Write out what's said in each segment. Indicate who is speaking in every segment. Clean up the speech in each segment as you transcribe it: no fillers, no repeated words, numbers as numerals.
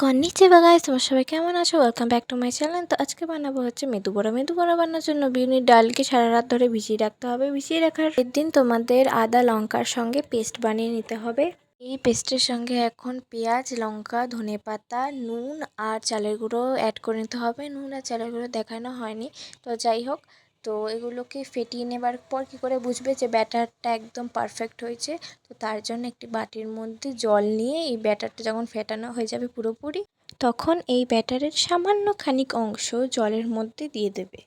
Speaker 1: Konnichiwa guys, তোমরা সবাই কেমন আছো? Welcome back to my channel. তো আজকে বানাবো হচ্ছে মেদু বড়া। মেদু বড়া বানানোর জন্য বিউলির ডালকে সারা রাত ধরে ভিজিয়ে রাখতে হবে। ভিজিয়ে রাখার দিন তোমাদের আদা লঙ্কার সঙ্গে পেস্ট বানিয়ে নিতে হবে। এই পেস্টের সঙ্গে এখন পেঁয়াজ, লঙ্কা, ধনেপাতা, নুন আর চালের গুঁড়ো অ্যাড করে নিতে হবে। নুন আর চালের গুঁড়ো দেখানো হয়নি, তো যাই হোক। তো এগুলোকে ফেটিয়ে নেবার পর কী করে বুঝবে যে ব্যাটারটা একদম পারফেক্ট হয়েছে? তো তার জন্য একটি বাটির মধ্যে জল নিয়ে এই ব্যাটারটা যখন ফেটানো হয়ে যাবে পুরোপুরি, তখন এই ব্যাটারের সামান্য খানিক অংশ জলের মধ্যে দিয়ে দেবে।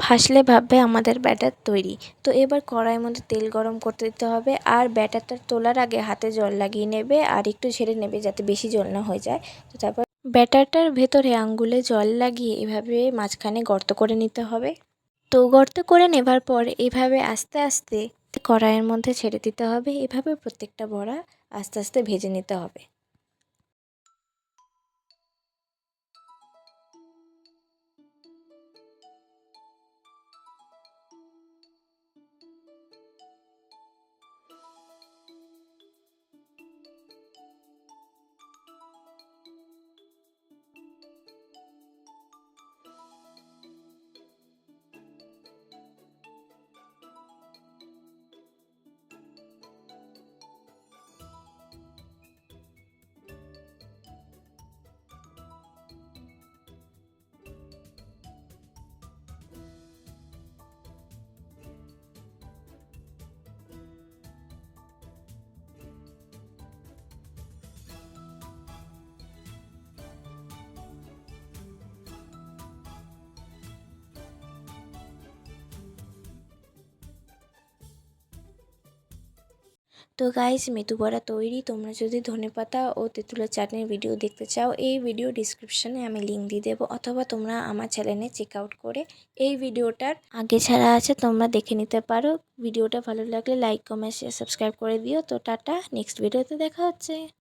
Speaker 1: ভাসলে ভাববে আমাদের ব্যাটার তৈরি। তো এবার কড়াইয়ের মধ্যে তেল গরম করতে দিতে হবে, আর ব্যাটারটা তোলার আগে হাতে জল লাগিয়ে নেবে আর একটু ঝেড়ে নেবে যাতে বেশি জল না হয়ে যায়। তো তারপর ব্যাটারটার ভেতরে আঙ্গুলে জল লাগিয়ে এভাবে মাঝখানে গর্ত করে নিতে হবে। তো গর্ত করে নেবার পর এভাবে আস্তে আস্তে কড়াইয়ের মধ্যে ছেড়ে দিতে হবে। এভাবে প্রত্যেকটা বড়া আস্তে আস্তে ভেজে নিতে হবে। তো গাইস, মেদু বড়া তৈরি। তোমরা যদি ধনেপাতা ও তেঁতুলের চাটনির ভিডিও দেখতে চাও, এই ভিডিও ডিসক্রিপশানে আমি লিঙ্ক দিয়ে দেবো, অথবা তোমরা আমার চ্যানেলে চেক আউট করে এই ভিডিওটার আগে ছাড়া আছে, তোমরা দেখে নিতে পারো। ভিডিওটা ভালো লাগলে লাইক, কমেন্ট, শেয়ার, সাবস্ক্রাইব করে দিও। তো টাটা, নেক্সট ভিডিওতে দেখা হচ্ছে।